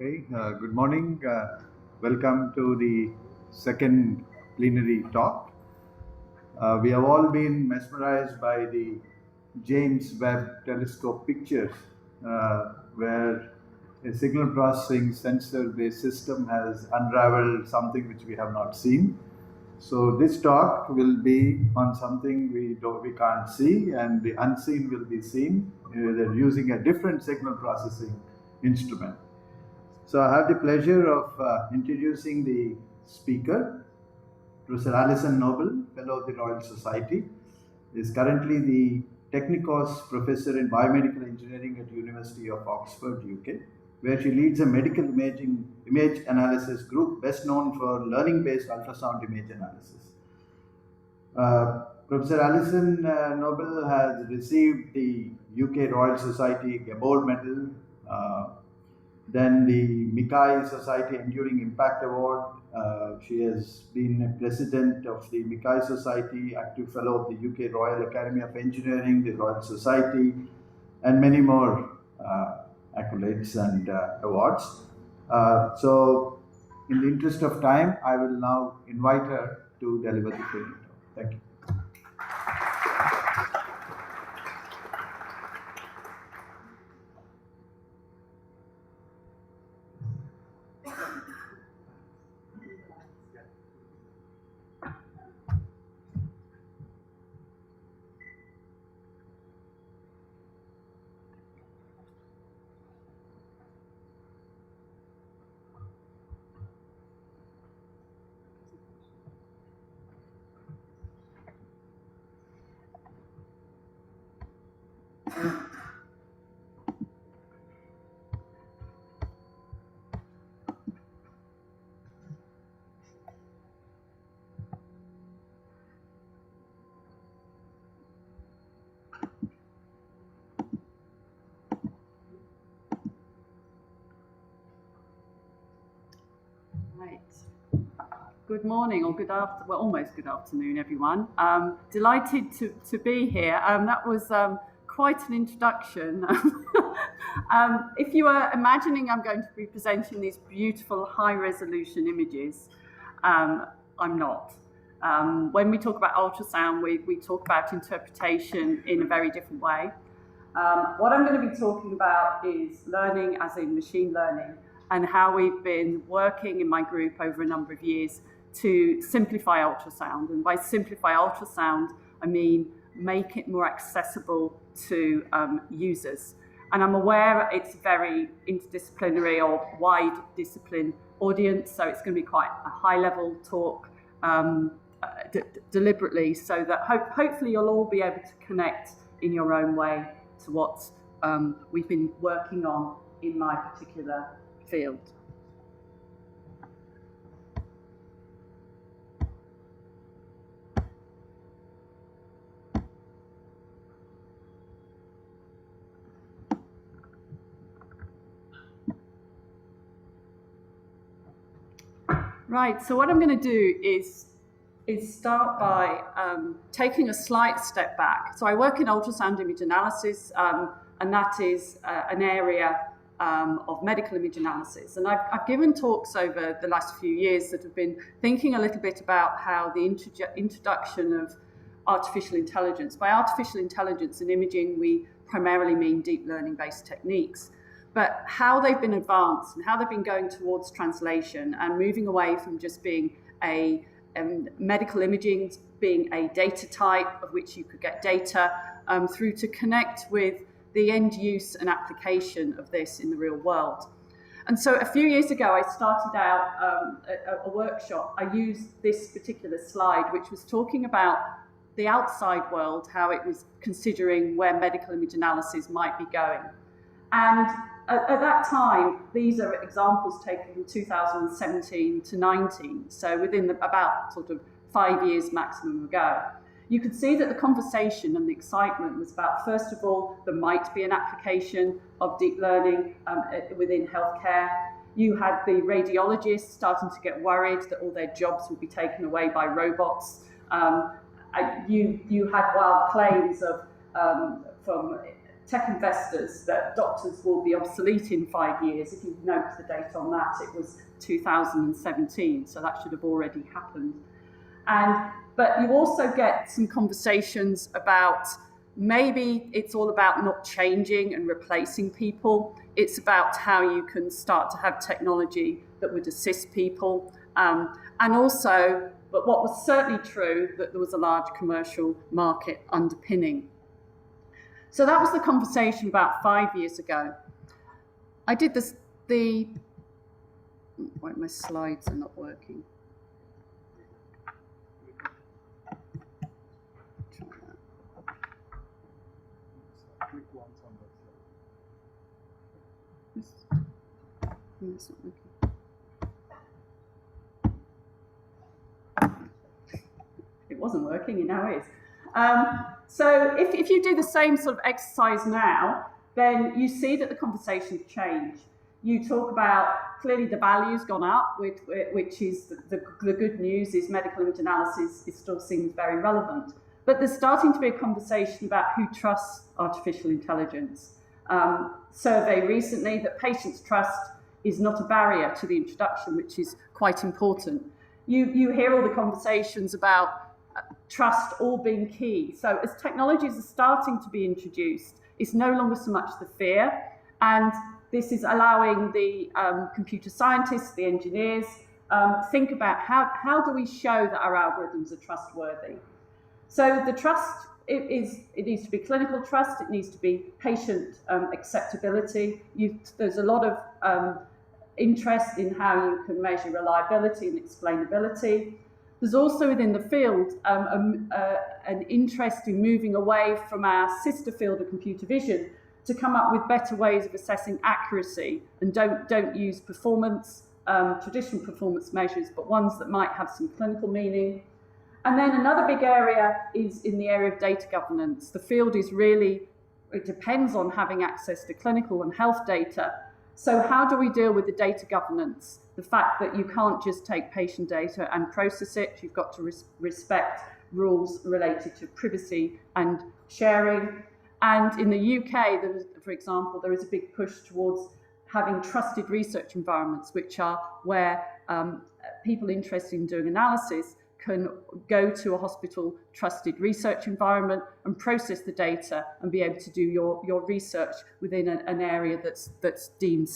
Good morning. Welcome to the second plenary talk. We have all been mesmerized by the James Webb Telescope pictures, where a signal processing sensor-based system has unraveled something which we have not seen. So this talk will be on something we can't see, and the unseen will be seen. They're using a different signal processing instrument. So I have the pleasure of introducing the speaker, Prof Alison Noble, Fellow of the Royal Society. He is currently the Technikos Professor in Biomedical Engineering at University of Oxford, UK, where she leads a medical image analysis group best known for learning-based ultrasound image analysis. Professor Alison Noble has received the UK Royal Society Gold Medal, then the Mikai Society Enduring Impact Award. She has been president of the Mikai Society, active fellow of the UK Royal Academy of Engineering, the Royal Society, and many more accolades and awards. So in the interest of time, I will now invite her to deliver the plenary talk. Thank you. Right. Good morning, or almost good afternoon, everyone. Delighted to be here. That was quite an introduction. If you were imagining I'm going to be presenting these beautiful high-resolution images, I'm not. When we talk about ultrasound, we talk about interpretation in a very different way. What I'm going to be talking about is learning, as in machine learning, and how we've been working in my group over a number of years to simplify ultrasound. And by simplify ultrasound, I mean make it more accessible to users. And I'm aware it's a very interdisciplinary or wide discipline audience, so it's going to be quite a high-level talk deliberately, so that hopefully you'll all be able to connect in your own way to what we've been working on in my particular field. Right, so what I'm going to do is start by taking a slight step back. So I work in ultrasound image analysis, and that is an area of medical image analysis. And I've given talks over the last few years that have been thinking a little bit about how the introduction of artificial intelligence. By artificial intelligence in imaging, we primarily mean deep learning-based techniques. But how they've been advanced and how they've been going towards translation and moving away from just being a medical imaging, being a data type of which you could get data, through to connect with the end use and application of this in the real world. And so a few years ago, I started out a workshop. I used this particular slide, which was talking about the outside world, how it was considering where medical image analysis might be going. And at that time, these are examples taken from 2017 to 19, so within about sort of 5 years maximum ago. You could see that the conversation and the excitement was about, first of all, there might be an application of deep learning within healthcare. You had the radiologists starting to get worried that all their jobs would be taken away by robots. You had wild claims of from tech investors that doctors will be obsolete in 5 years. If you note the date on that, it was 2017, so that should have already happened. But you also get some conversations about maybe it's all about not changing and replacing people. It's about how you can start to have technology that would assist people. And also, but what was certainly true, that there was a large commercial market underpinning. So that was the conversation about 5 years ago. I did this, wait, my slides are not working. It's not working. It wasn't working, it now is. So if you do the same sort of exercise now, then you see that the conversations change. You talk about, clearly the value's gone up, which is the good news is medical image analysis still seems very relevant. But there's starting to be a conversation about who trusts artificial intelligence. Survey recently that patients' trust is not a barrier to the introduction, which is quite important. You hear all the conversations about trust all being key. So as technologies are starting to be introduced, it's no longer so much the fear, and this is allowing the computer scientists, the engineers, think about how do we show that our algorithms are trustworthy. So the trust, it needs to be clinical trust, it needs to be patient acceptability. There's a lot of interest in how you can measure reliability and explainability. There's also within the field an interest in moving away from our sister field of computer vision to come up with better ways of assessing accuracy, and don't use performance, traditional performance measures, but ones that might have some clinical meaning. And then another big area is in the area of data governance. The field is really, it depends on having access to clinical and health data. So how do we deal with the data governance? The fact that you can't just take patient data and process it, you've got to respect rules related to privacy and sharing. And in the UK, for example, there is a big push towards having trusted research environments, which are where people interested in doing analysis can go to a hospital trusted research environment and process the data and be able to do your research within an area that's deemed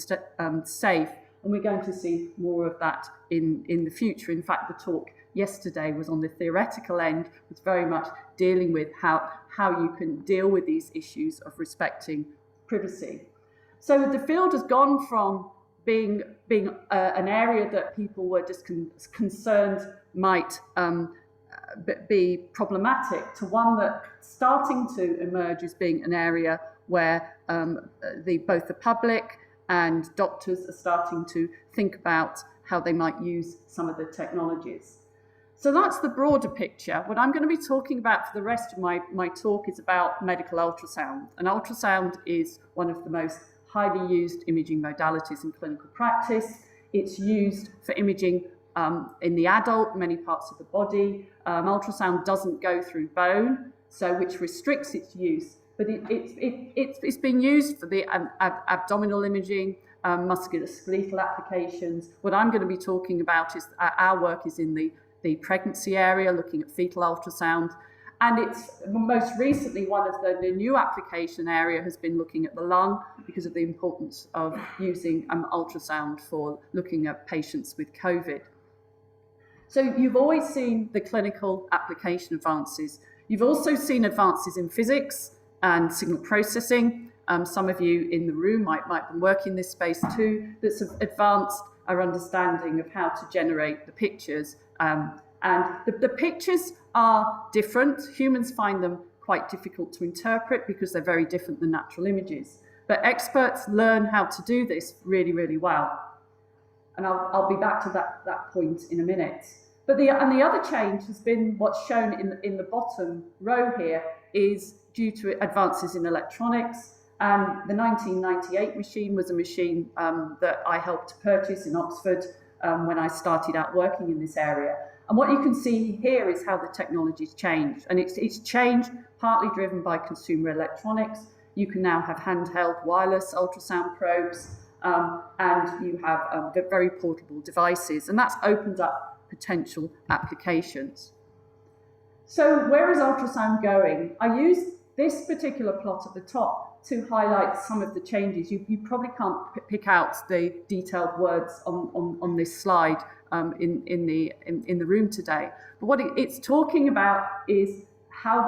safe. And we're going to see more of that in the future. In fact, the talk yesterday was on the theoretical end, was very much dealing with how you can deal with these issues of respecting privacy. So the field has gone from being an area that people were just concerned might be problematic to one that starting to emerge as being an area where both the public and doctors are starting to think about how they might use some of the technologies. So that's the broader picture. What I'm going to be talking about for the rest of my talk is about medical ultrasound. And ultrasound is one of the most highly used imaging modalities in clinical practice. It's used for imaging in the adult, many parts of the body. Ultrasound doesn't go through bone, so which restricts its use. But it's being used for the abdominal imaging, musculoskeletal applications. What I'm going to be talking about is our work is in the pregnancy area, looking at fetal ultrasound. And it's most recently one of the new application area has been looking at the lung because of the importance of using ultrasound for looking at patients with COVID. So you've always seen the clinical application advances. You've also seen advances in physics and signal processing. Some of you in the room might be working in this space too, that's advanced our understanding of how to generate the pictures. And the pictures are different. Humans find them quite difficult to interpret because they're very different than natural images. But experts learn how to do this really, really well. And I'll be back to that point in a minute. But the other change has been what's shown in the bottom row here is due to advances in electronics. And the 1998 machine was a machine that I helped to purchase in Oxford when I started out working in this area. And what you can see here is how the technology's changed. And it's changed partly driven by consumer electronics. You can now have handheld wireless ultrasound probes, and you have very portable devices, and that's opened up potential applications. So where is ultrasound going? I use this particular plot at the top to highlight some of the changes. You probably can't pick out the detailed words on this slide in the room today. But what it's talking about is how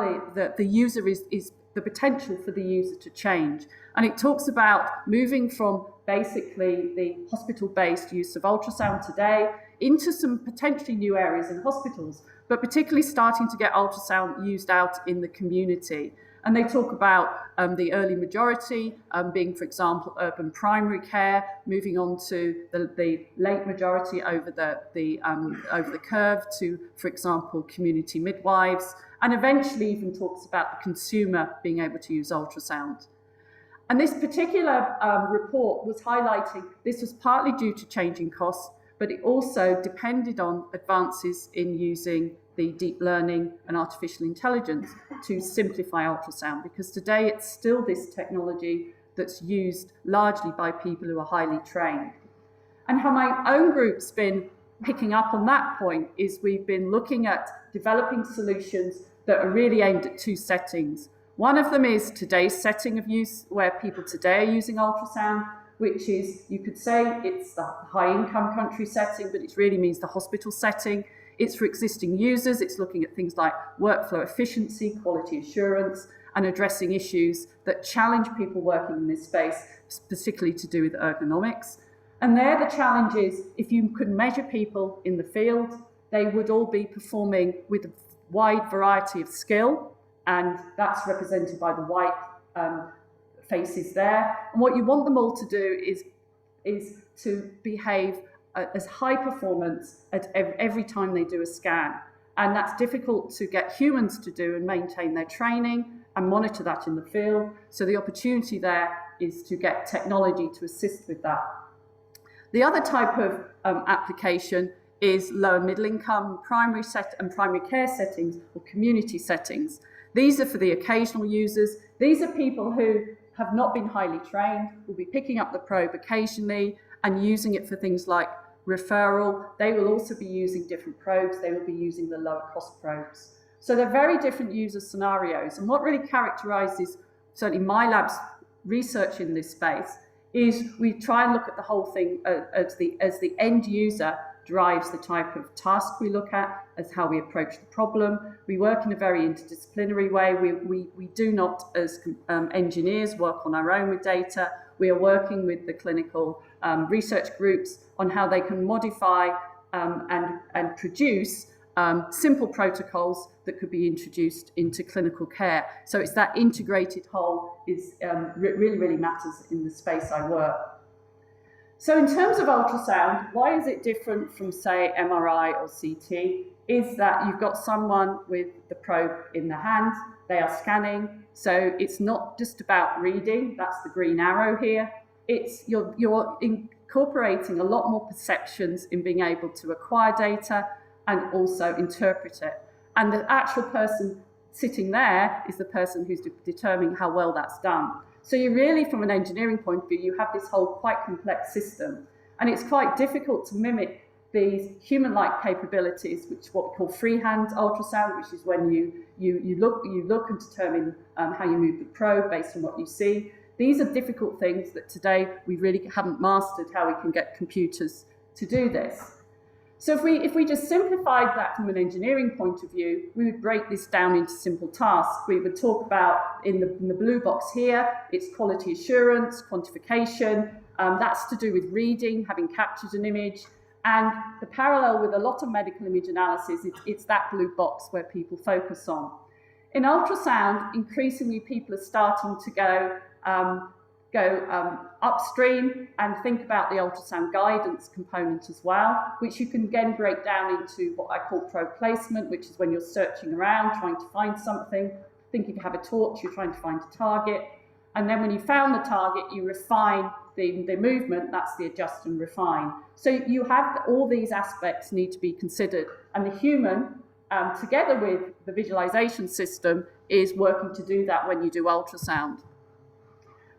the user is the potential for the user to change. And it talks about moving from basically the hospital-based use of ultrasound today into some potentially new areas in hospitals, but particularly starting to get ultrasound used out in the community. And they talk about the early majority being, for example, urban primary care, moving on to the late majority over the curve to, for example, community midwives, and eventually even talks about the consumer being able to use ultrasound. And this particular report was highlighting this was partly due to changing costs, but it also depended on advances in using the deep learning and artificial intelligence to simplify ultrasound, because today it's still this technology that's used largely by people who are highly trained. And how my own group's been picking up on that point is we've been looking at developing solutions that are really aimed at two settings. One of them is today's setting of use, where people today are using ultrasound, which is, you could say it's the high-income country setting, but it really means the hospital setting. It's for existing users. It's looking at things like workflow efficiency, quality assurance, and addressing issues that challenge people working in this space, particularly to do with ergonomics. And there the challenge is, if you could measure people in the field, they would all be performing with a wide variety of skill, and that's represented by the white faces there. And what you want them all to do is to behave as high performance at every time they do a scan. And that's difficult to get humans to do and maintain their training and monitor that in the field. So the opportunity there is to get technology to assist with that. The other type of application is lower middle income primary care settings or community settings. These are for the occasional users. These are people who have not been highly trained, will be picking up the probe occasionally and using it for things like referral. They will also be using different probes. They will be using the lower cost probes. So they're very different user scenarios. And what really characterizes certainly my lab's research in this space is we try and look at the whole thing as the end user drives the type of task we look at, as how we approach the problem. We work in a very interdisciplinary way. We do not, as engineers, work on our own with data. We are working with the clinical research groups on how they can modify and produce simple protocols that could be introduced into clinical care. So it's that integrated whole is really matters in the space I work. So in terms of ultrasound, why is it different from, say, MRI or CT? Is that you've got someone with the probe in the hand, they are scanning, so it's not just about reading, that's the green arrow here. It's you're incorporating a lot more perceptions in being able to acquire data and also interpret it. And the actual person sitting there is the person who's determining how well that's done. So you really, from an engineering point of view, you have this whole quite complex system. And it's quite difficult to mimic these human-like capabilities, which what we call freehand ultrasound, which is when you look and determine how you move the probe based on what you see. These are difficult things that today we really haven't mastered how we can get computers to do this. So if we just simplified that from an engineering point of view, we would break this down into simple tasks. We would talk about, in the blue box here, it's quality assurance, quantification. That's to do with reading, having captured an image. And the parallel with a lot of medical image analysis, it's that blue box where people focus on. In ultrasound, increasingly people are starting to go upstream and think about the ultrasound guidance component as well, which you can again break down into what I call probe placement, which is when you're searching around, trying to find something. Think if you have a torch, you're trying to find a target. And then when you found the target, you refine the movement, that's the adjust and refine. So you have all these aspects need to be considered. And the human, together with the visualization system, is working to do that when you do ultrasound.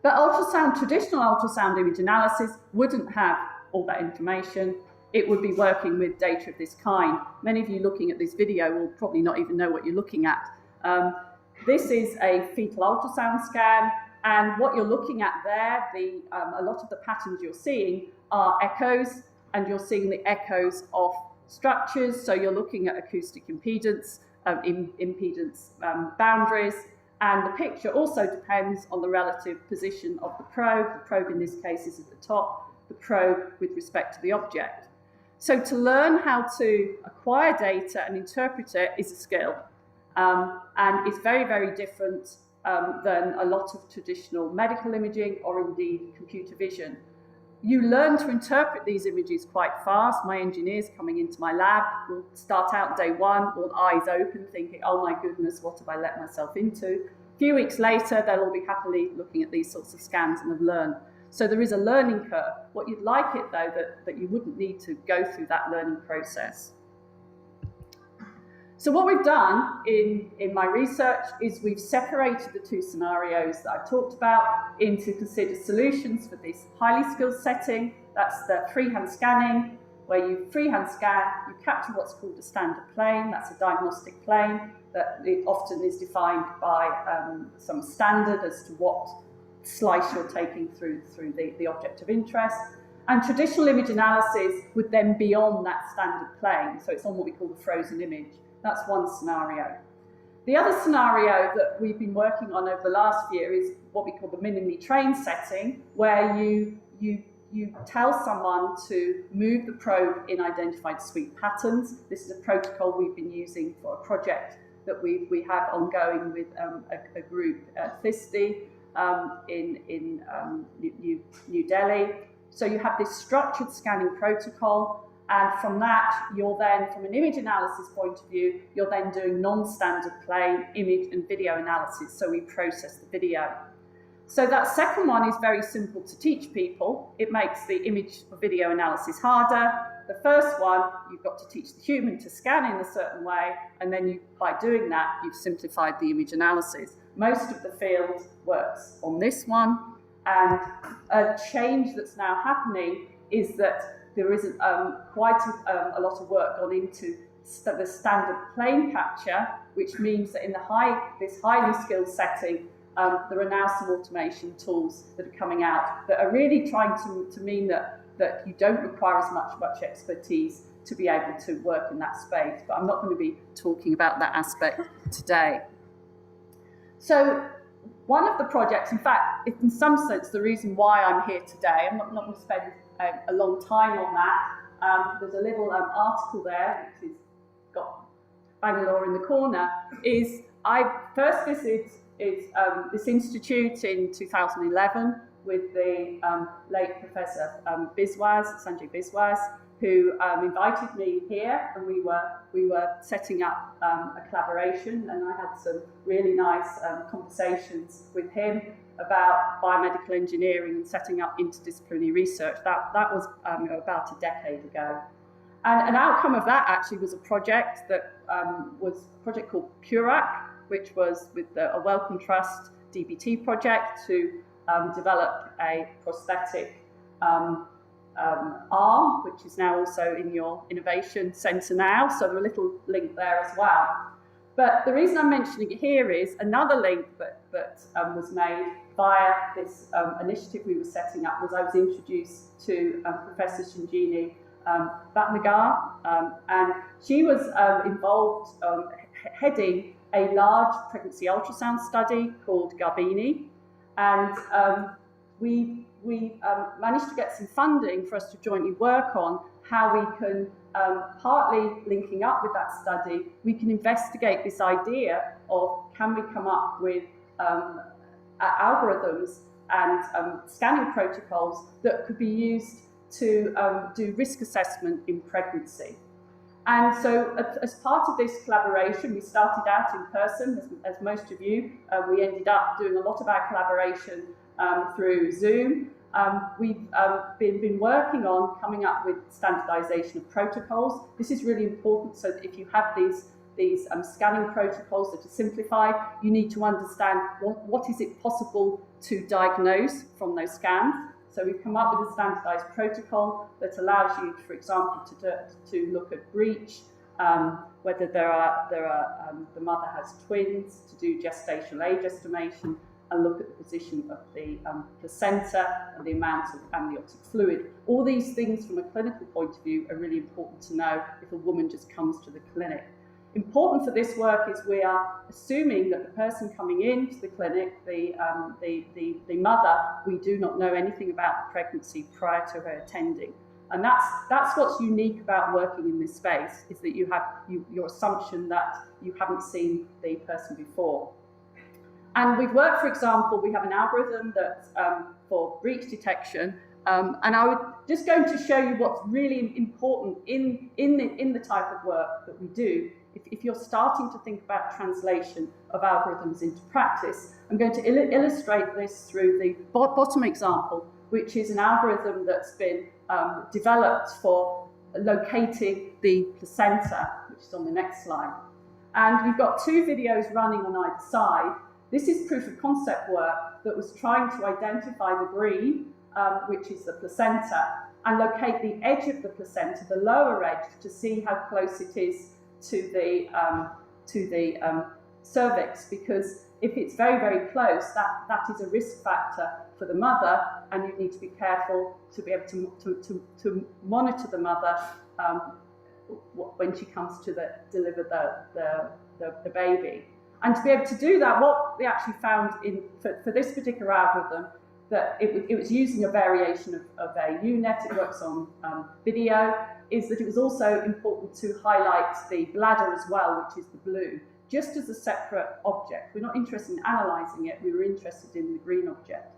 But ultrasound, traditional ultrasound image analysis wouldn't have all that information. It would be working with data of this kind. Many of you looking at this video will probably not even know what you're looking at. This is a fetal ultrasound scan, and what you're looking at there, a lot of the patterns you're seeing are echoes, and you're seeing the echoes of structures. So you're looking at acoustic impedance, boundaries, and the picture also depends on the relative position of the probe. The probe in this case is at the top, the probe with respect to the object. So to learn how to acquire data and interpret it is a skill, and it's very, very different than a lot of traditional medical imaging or indeed computer vision. You learn to interpret these images quite fast. My engineers coming into my lab will start out day one, all eyes open, thinking, oh my goodness, what have I let myself into? A few weeks later, they'll all be happily looking at these sorts of scans and have learned. So there is a learning curve. What you'd like it, though, that you wouldn't need to go through that learning process. So what we've done in my research is we've separated the two scenarios that I've talked about into considered solutions for this highly skilled setting. That's the freehand scanning, where you freehand scan, you capture what's called a standard plane. That's a diagnostic plane that it often is defined by some standard as to what slice you're taking through the object of interest. And traditional image analysis would then be on that standard plane. So it's on what we call the frozen image. That's one scenario. The other scenario that we've been working on over the last year is what we call the minimally trained setting, where you tell someone to move the probe in identified sweep patterns. This is a protocol we've been using for a project that we have ongoing with a group at THISTI in New Delhi. So you have this structured scanning protocol, and from that, you're then, from an image analysis point of view, you're then doing non-standard plane image and video analysis, so we process the video. So that second one is very simple to teach people. It makes the image or video analysis harder. The first one, you've got to teach the human to scan in a certain way, and then by doing that, you've simplified the image analysis. Most of the field works on this one, and a change that's now happening is that there is quite a lot of work gone into the standard plane capture, which means that in this highly skilled setting, there are now some automation tools that are coming out that are really trying to mean that you don't require as much expertise to be able to work in that space. But I'm not going to be talking about that aspect today. So one of the projects, in fact, in some sense, the reason why I'm here today, I'm not going to spend a long time on that. There's a little article there, which has got Bangalore in the corner, is I first visited this institute in 2011 with the late Professor Sanjay Biswas, who invited me here, and we were setting up a collaboration, and I had some really nice conversations with him about biomedical engineering and setting up interdisciplinary research. That was about a decade ago. And an outcome of that actually was a project that was a project called PURAC, which was with a Wellcome Trust DBT project to develop a prosthetic arm, which is now also in your innovation centre now. So there's a little link there as well. But the reason I'm mentioning it here is another link that was made via this initiative we were setting up was I was introduced to Professor Shinjini Bhatnagar, and she was involved heading a large pregnancy ultrasound study called Garbini, and we managed to get some funding for us to jointly work on how we can, partly linking up with that study, we can investigate this idea of can we come up with algorithms and scanning protocols that could be used to do risk assessment in pregnancy. And so as part of this collaboration, we started out in person, as most of you. We ended up doing a lot of our collaboration through Zoom. We've been working on coming up with standardization of protocols. This is really important so that if you have these these scanning protocols that are simplified. You need to understand what is it possible to diagnose from those scans. So we've come up with a standardized protocol that allows you, for example, to look at breech, whether the mother has twins, to do gestational age estimation, and look at the position of the placenta and the amount of amniotic fluid. All these things from a clinical point of view are really important to know if a woman just comes to the clinic. Important for this work is we are assuming that the person coming into the clinic, the mother, we do not know anything about the pregnancy prior to her attending. And that's what's unique about working in this space, is that you have your assumption that you haven't seen the person before. And we've worked, for example, we have an algorithm that for breech detection, and I was just going to show you what's really important in the type of work that we do. If you're starting to think about translation of algorithms into practice, I'm going to illustrate this through the bottom example, which is an algorithm that's been developed for locating the placenta, which is on the next slide. And we've got two videos running on either side. This is proof of concept work that was trying to identify the green, which is the placenta, and locate the edge of the placenta, the lower edge, to see how close it is to the cervix, because if it's very, very close, that is a risk factor for the mother, and you need to be careful to be able to monitor the mother when she comes to deliver the baby. And to be able to do that, what we actually found for this particular algorithm, that it was using a variation of a UNet, it works on video, is that it was also important to highlight the bladder as well, which is the blue, just as a separate object. We're not interested in analysing it, we were interested in the green object.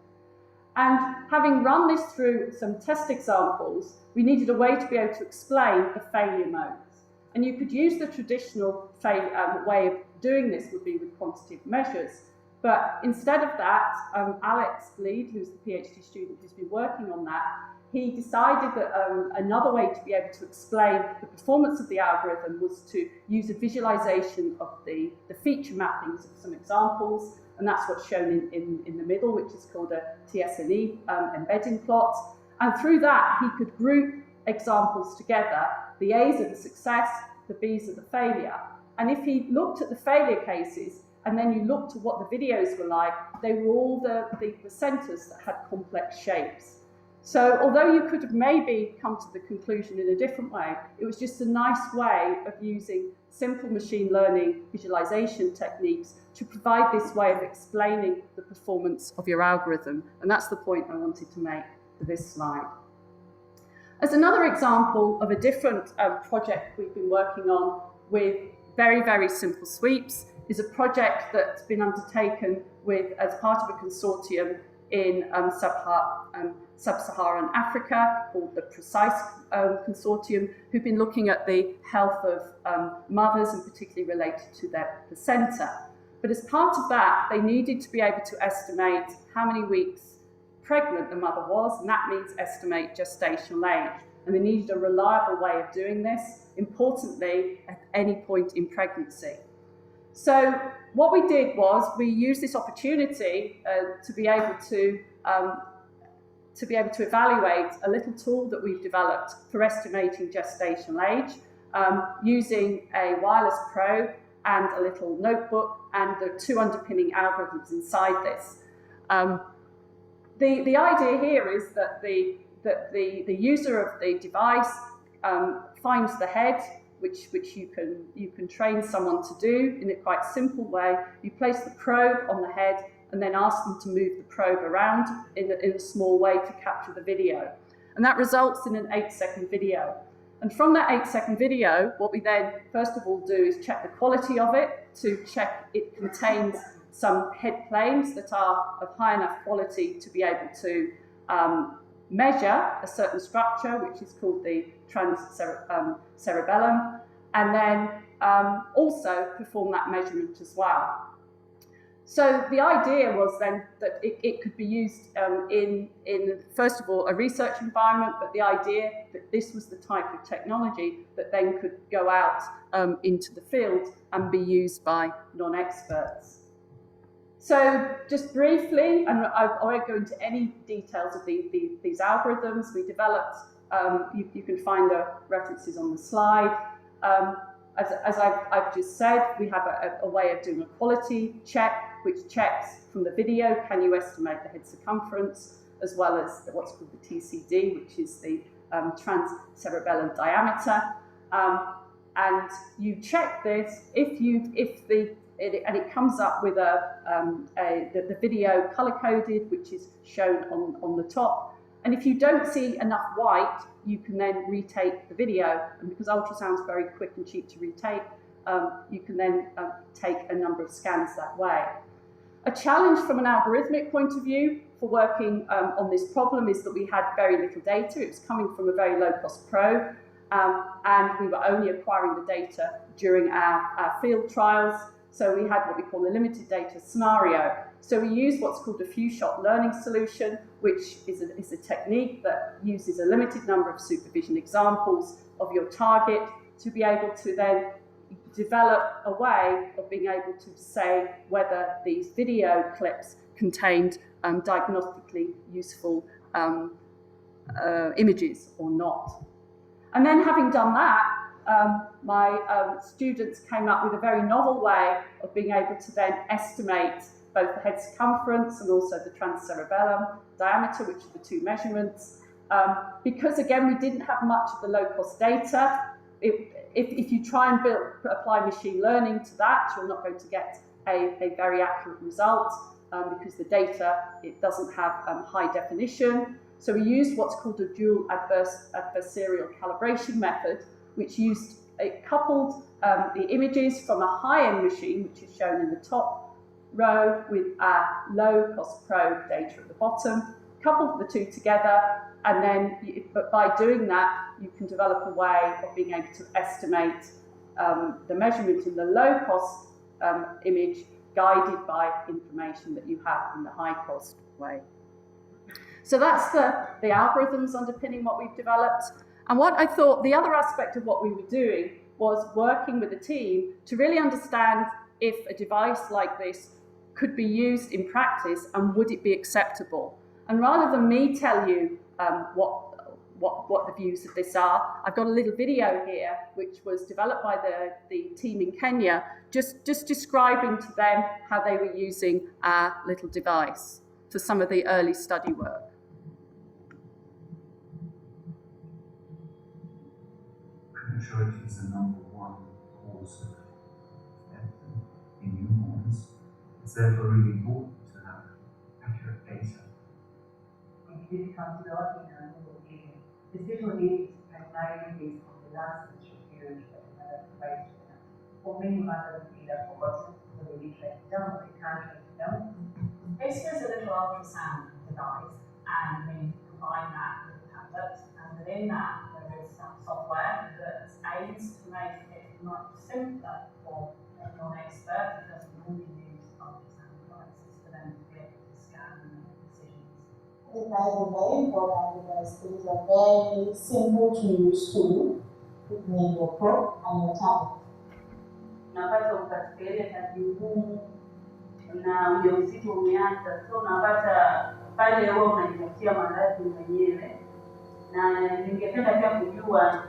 And having run this through some test examples, we needed a way to be able to explain the failure modes. And you could use the traditional way of doing this would be with quantitative measures. But instead of that, Alex Bleed, who's the PhD student who's been working on that, he decided that another way to be able to explain the performance of the algorithm was to use a visualization of the feature mappings of some examples, and that's what's shown in the middle, which is called a TSNE embedding plot. And through that, he could group examples together. The A's are the success, the B's are the failure. And if he looked at the failure cases, and then you looked at what the videos were like, they were all the placentas that had complex shapes. So although you could have maybe come to the conclusion in a different way, it was just a nice way of using simple machine learning visualization techniques to provide this way of explaining the performance of your algorithm. And that's the point I wanted to make for this slide. As another example of a different project we've been working on with very, very simple sweeps, is a project that's been undertaken as part of a consortium in sub-Saharan Africa called the PRECISE Consortium, who've been looking at the health of mothers, and particularly related to their placenta. But as part of that, they needed to be able to estimate how many weeks pregnant the mother was, and that means estimate gestational age. And they needed a reliable way of doing this, importantly, at any point in pregnancy. So what we did was we used this opportunity to be able to evaluate a little tool that we've developed for estimating gestational age, using a wireless probe and a little notebook, and the two underpinning algorithms inside this. The idea here is that the user of the device finds the head, which you can train someone to do in a quite simple way. You place the probe on the head and then ask them to move the probe around in a small way to capture the video. And that results in an 8-second video. And from that 8-second video, what we then first of all do is check the quality of it, to check it contains some head planes that are of high enough quality to be able to measure a certain structure, which is called the transcerebellum, and then also perform that measurement as well. So the idea was then that it could be used in, first of all, a research environment, but the idea that this was the type of technology that then could go out into the field and be used by non-experts. So just briefly, and I won't go into any details of these algorithms we developed. You can find the references on the slide. As I've just said, we have a way of doing a quality check, which checks from the video, can you estimate the head circumference, as well as what's called the TCD, which is the transcerebellum diameter. And you check this and it comes up with the video color-coded, which is shown on the top. And if you don't see enough white, you can then retake the video. And because ultrasound is very quick and cheap to retake, you can then take a number of scans that way. A challenge from an algorithmic point of view for working on this problem is that we had very little data. It was coming from a very low-cost probe, and we were only acquiring the data during our field trials. So we had what we call a limited data scenario. So we used what's called a few-shot learning solution, which is a technique that uses a limited number of supervision examples of your target to be able to then develop a way of being able to say whether these video clips contained diagnostically useful images or not. And then having done that, my students came up with a very novel way of being able to then estimate both the head circumference and also the transcerebellum diameter, which are the two measurements. Because again, we didn't have much of the low-cost data. If you try and apply machine learning to that, you're not going to get a very accurate result because the data, it doesn't have high definition. So we used what's called a dual adversarial calibration method, which coupled the images from a high-end machine, which is shown in the top row, with our low-cost probe data at the bottom, coupled the two together, and then, but by doing that, you can develop a way of being able to estimate the measurement in the low-cost image, guided by information that you have in the high-cost way. So that's the algorithms underpinning what we've developed. And what I thought the other aspect of what we were doing was working with the team to really understand if a device like this could be used in practice and would it be acceptable. And rather than me tell you what the views of this are, I've got a little video here which was developed by the team in Kenya, just describing to them how they were using our little device for some of the early study work. Prematurity is the number one cause of death in newborns. It's therefore really important to have accurate data. It comes to lot in our age. The special age is primarily based on the last menstrual period that the mother provides to them. For many mothers, they either forgotten or they didn't write it down or they can't write it down. Basically, it's a little ultrasound device, and when you combine that with the tablet, and within that, there is some software that aims to make it much simpler for a non-expert, because we only use ultrasound devices for them to be able to scan and make decisions. The device is very important because it is a very simple to use tool between your probe and your tablet. Unapata upatikanaji kazi ngumu na ujauzito umeanza, so unapata pale huwa unajipatia maradhi mwenyewe. Na ningependa pia kujua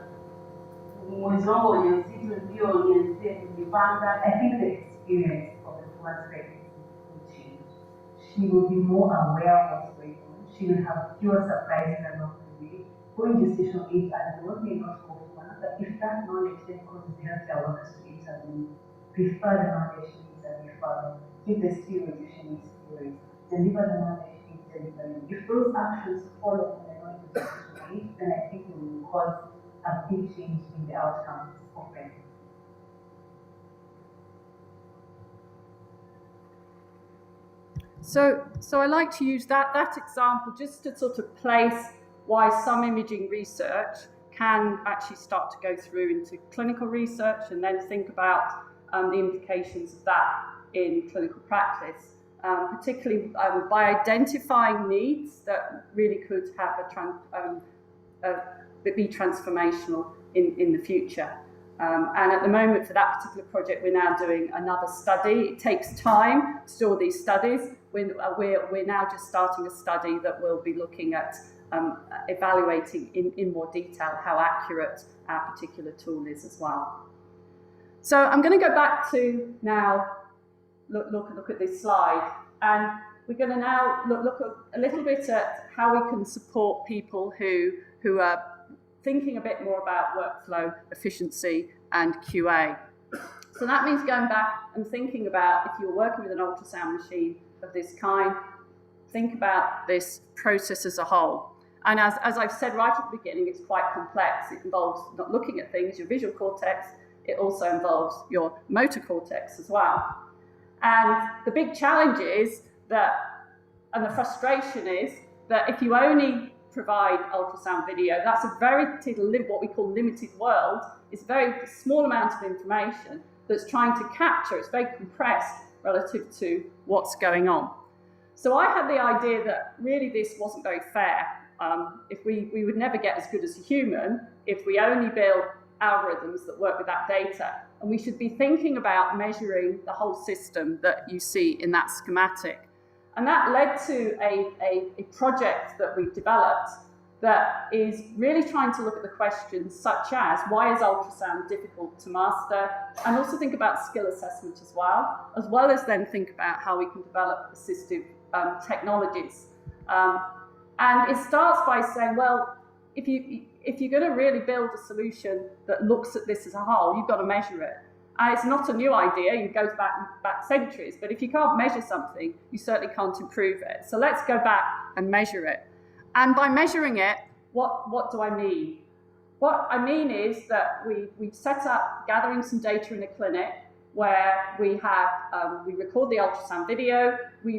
mwezi wangu wa ujauzito ndio nianzie kujipanga. I think the experience of the woman's pregnancy will change. She will be more aware of what's going on. She will have fewer surprises along the way. Going gestational age and one may not go for another. If that knowledge then causes the healthcare workers to intervene, refer the knowledge she needs and refer, give the steroids if she needs steroids, deliver the knowledge she needs delivering. If those actions follow from the knowledge of gestational age, then I think it will cause a big change in the outcomes of pregnancy. So I like to use that example just to sort of place why some imaging research can actually start to go through into clinical research and then think about the implications of that in clinical practice. particularly by identifying needs that really could have be transformational in the future. And at the moment, for that particular project, we're now doing another study. It takes time to do all these studies. We're now just starting a study that will be looking at evaluating in more detail how accurate our particular tool is as well. So I'm going to go back to now look at this slide, and we're going to now look a little bit at how we can support people who are thinking a bit more about workflow efficiency and QA. So that means going back and thinking about, if you're working with an ultrasound machine of this kind, think about this process as a whole. And as I've said right at the beginning, it's quite complex. It involves not looking at things, your visual cortex. It also involves your motor cortex as well. And the big challenge is that, and the frustration is that if you only provide ultrasound video, that's a very what we call limited world. It's a very small amount of information that's trying to capture. It's very compressed relative to what's going on. So I had the idea that really this wasn't very fair. If we would never get as good as a human if we only build algorithms that work with that data. And we should be thinking about measuring the whole system that you see in that schematic. And that led to a project that we've developed that is really trying to look at the questions such as, why is ultrasound difficult to master? And also think about skill assessment as well as then think about how we can develop assistive technologies. And it starts by saying, well, if you're going to really build a solution that looks at this as a whole, you've got to measure it. And it's not a new idea, it goes back centuries, but if you can't measure something, you certainly can't improve it. So let's go back and measure it. And by measuring it, what do I mean? What I mean is that we've set up gathering some data in a clinic where we record the ultrasound video, we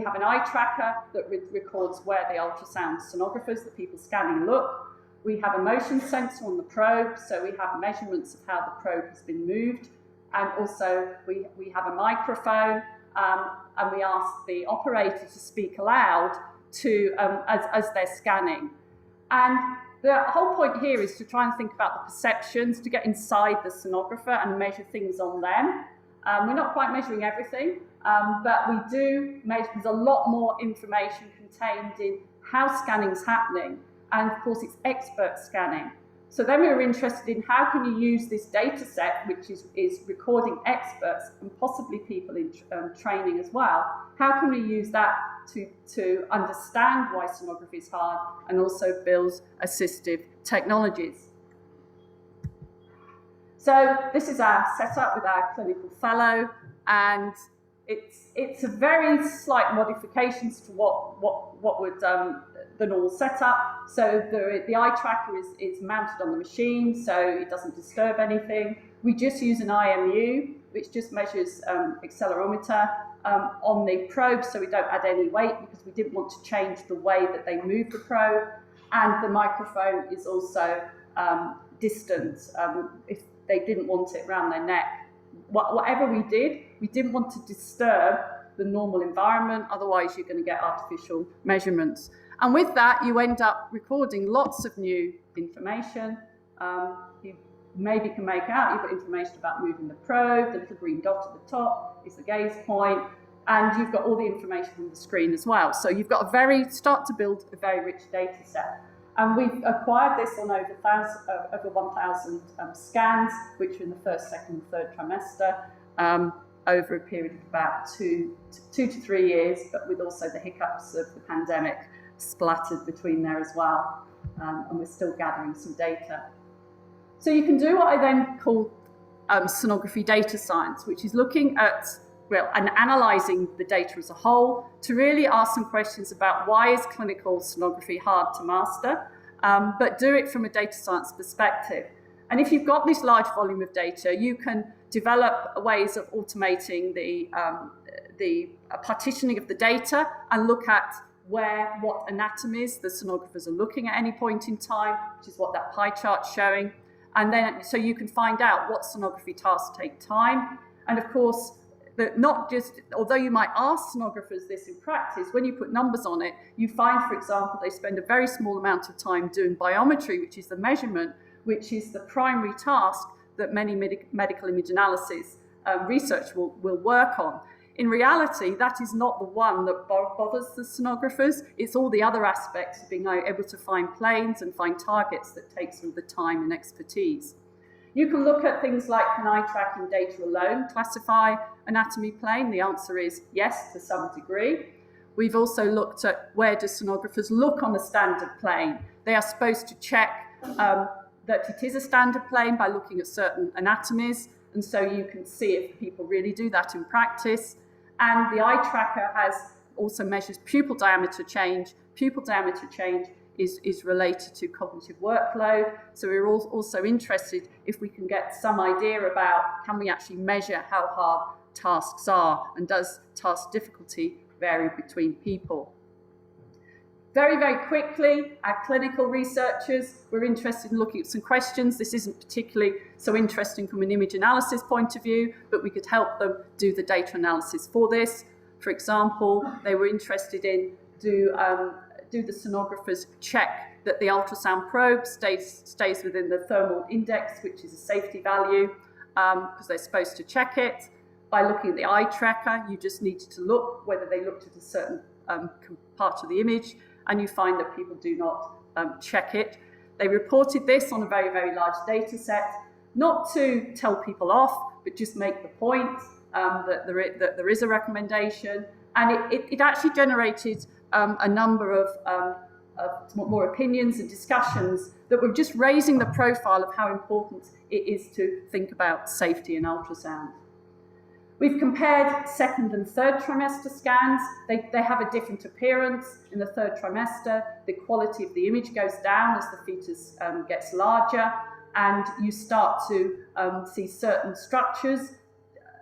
have an eye tracker that records where the ultrasound sonographers, the people scanning, look. We have a motion sensor on the probe, so we have measurements of how the probe has been moved. And also we have a microphone, and we ask the operator to speak aloud as they're scanning. And the whole point here is to try and think about the perceptions, to get inside the sonographer and measure things on them. We're not quite measuring everything, but we do measure. There's a lot more information contained in how scanning's happening. And of course, it's expert scanning. So then we were interested in how can you use this data set, which is recording experts and possibly people in training as well. How can we use that to understand why sonography is hard and also build assistive technologies? So this is our setup with our clinical fellow, and it's a very slight modifications to what would the normal setup. So the eye tracker is mounted on the machine, so it doesn't disturb anything. We just use an IMU, which just measures accelerometer on the probe, so we don't add any weight because we didn't want to change the way that they move the probe. And the microphone is also distant if they didn't want it around their neck. Whatever we did, we didn't want to disturb the normal environment, otherwise you're going to get artificial measurements. And with that, you end up recording lots of new information. You maybe can make out, you've got information about moving the probe, the little green dot at the top is the gaze point, and you've got all the information on the screen as well. So you've got start to build a very rich data set. And we've acquired this on over 1,000 scans, which are in the first, second, third trimester, over a period of about two to 3 years, but with also the hiccups of the pandemic splattered between there as well. And we're still gathering some data. So you can do what I then call sonography data science, which is looking at and analysing the data as a whole to really ask some questions about why is clinical sonography hard to master, but do it from a data science perspective. And if you've got this large volume of data, you can develop ways of automating the partitioning of the data and look at what anatomies the sonographers are looking at any point in time, which is what that pie chart's showing. And then, so you can find out what sonography tasks take time. And of course, that not just, although you might ask sonographers this in practice, when you put numbers on it, you find, for example, they spend a very small amount of time doing biometry, which is the measurement, which is the primary task that many medical image analysis research will work on. In reality, that is not the one that bothers the sonographers. It's all the other aspects of being able to find planes and find targets that takes all the time and expertise. You can look at things like, can eye tracking data alone classify anatomy plane? The answer is yes, to some degree. We've also looked at where do sonographers look on a standard plane. They are supposed to check that it is a standard plane by looking at certain anatomies, and so you can see if people really do that in practice. And the eye tracker also measures pupil diameter change. Pupil diameter change is related to cognitive workload. So we're also interested if we can get some idea about, can we actually measure how hard tasks are, and does task difficulty vary between people? Very, very quickly, our clinical researchers were interested in looking at some questions. This isn't particularly so interesting from an image analysis point of view, but we could help them do the data analysis for this. For example, they were interested in do the sonographers check that the ultrasound probe stays within the thermal index, which is a safety value, because they're supposed to check it. By looking at the eye tracker, you just needed to look whether they looked at a certain part of the image, and you find that people do not check it. They reported this on a very, very large data set, not to tell people off, but just make the point that there is a recommendation. And it actually generated a number of more opinions and discussions that were just raising the profile of how important it is to think about safety in ultrasound. We've compared second and third trimester scans. They have a different appearance. In the third trimester, the quality of the image goes down as the fetus gets larger, and you start to see certain structures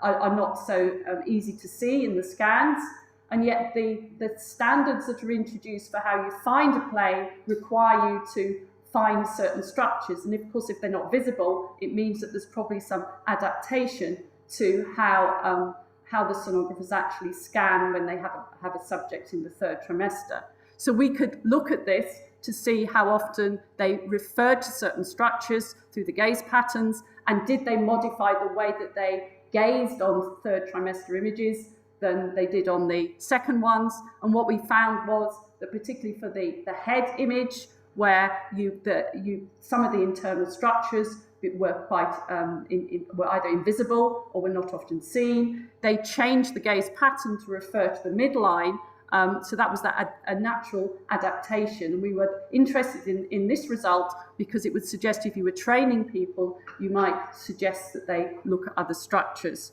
are not so easy to see in the scans. And yet the standards that are introduced for how you find a plane require you to find certain structures. And of course, if they're not visible, it means that there's probably some adaptation to how the sonographers actually scan when they have a subject in the third trimester. So we could look at this to see how often they referred to certain structures through the gaze patterns, and did they modify the way that they gazed on third trimester images than they did on the second ones. And what we found was that particularly for the head image, where some of the internal structures were quite were either invisible or were not often seen. They changed the gaze pattern to refer to the midline, so that was a natural adaptation. And we were interested in this result because it would suggest if you were training people, you might suggest that they look at other structures.